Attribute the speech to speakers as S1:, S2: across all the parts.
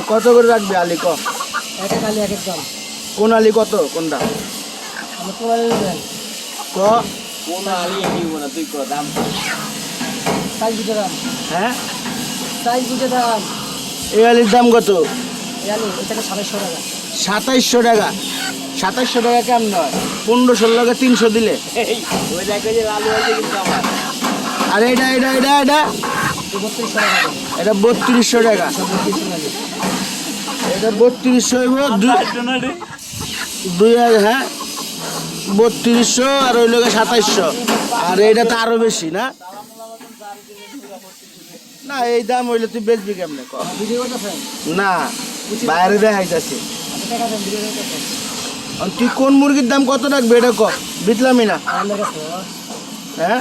S1: কত করে রাখবি আলি ক?
S2: এক এক আলি এক এক দাম।
S1: কোন আলি কত কোনটা?
S2: আমি কোন আলি নেবেন?
S1: ক
S3: কোন আলি নিব না তুই ক দাম।
S2: সাইজ বুঝে দাম।
S1: হ্যাঁ
S2: সাইজ বুঝে দাম।
S1: এই আলির দাম কত?
S2: এই আলি এটাকে 2700 টাকা।
S1: 2700 টাকা। 2700 টাকা কেমন হয়? 15-16 টাকা 300 দিলে।
S3: এই ওই দেখো যে লালু আছে কিন্তু আমার।
S1: আর এটা
S2: 3200 টাকা।
S1: এটা 3200 টাকা। এটা 3200 হইব দুই হ্যাঁ 3200 আর ওই লোকে 2700 আর এটা তো আরো বেশি না? না এই দাম হইলে তুই বেচবি কেমনে ক?
S2: ভিডিও করতেছেন?
S1: না বাইরে দেখাইতেছে।
S2: টাকা দেন ভিডিও করতেছেন।
S1: তুই কোন মুরগির দাম কত রাখবি এটা ক? বিতলামই না।
S2: আমার কাছে
S1: হ্যাঁ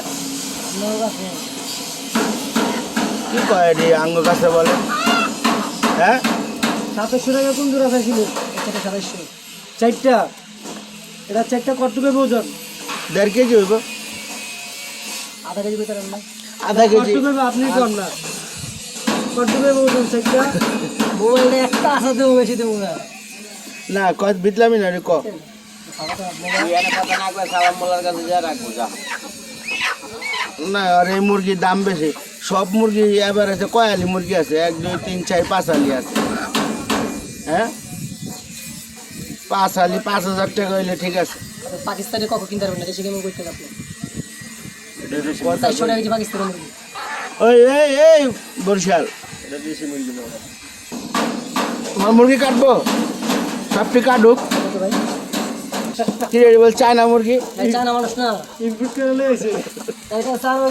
S2: আমার কাছে
S1: কি কয় রে আঙ্গ কাছে বলে? হ্যাঁ
S2: 2700 টাকা কোন জোড়া চাইছিল? এটা 2700 চারটা। এটা চারটা কতটুকু ওজন?
S1: 1.5 কেজি হইব।
S2: আধা কেজি বেচার না।
S1: আধা কেজি
S2: কতটুকু আপনি কম না কতটুকু ওজন চারটা? মোবাইলটা একটা আসা দেবো বেশি দেবো না।
S1: না কয় বিতলামই না রে ক।
S3: তুই এনে কথা না কয়ে সালাম মোল্লার কাছে যা রাখবো যা।
S1: না আর এই মুরগির দাম বেশি। সব মুরগি এবার আছে কয় আলি মুরগি আছে? 1 2 3 4 5 আলি আছে। হ্যাঁ 5 আলি 5000 টাকা হইলে ঠিক আছে।
S2: পাকিস্তানি কখন কিনতে পারবেন না দেশে কেমন করতে আপনি? 400 টাকা কেজি পাকিস্তানি মুরগি।
S1: ওই এই এই বরিশাল
S3: এটা দেশি মুরগি না।
S1: তোমার মুরগি কাটবো? সবটি কাটুক।
S2: কত ভাই?
S1: কি রে বল চায়না মুরগি?
S2: চায়না মানুষ না
S1: ইনপুট করে লইছে।
S2: এটা চায়না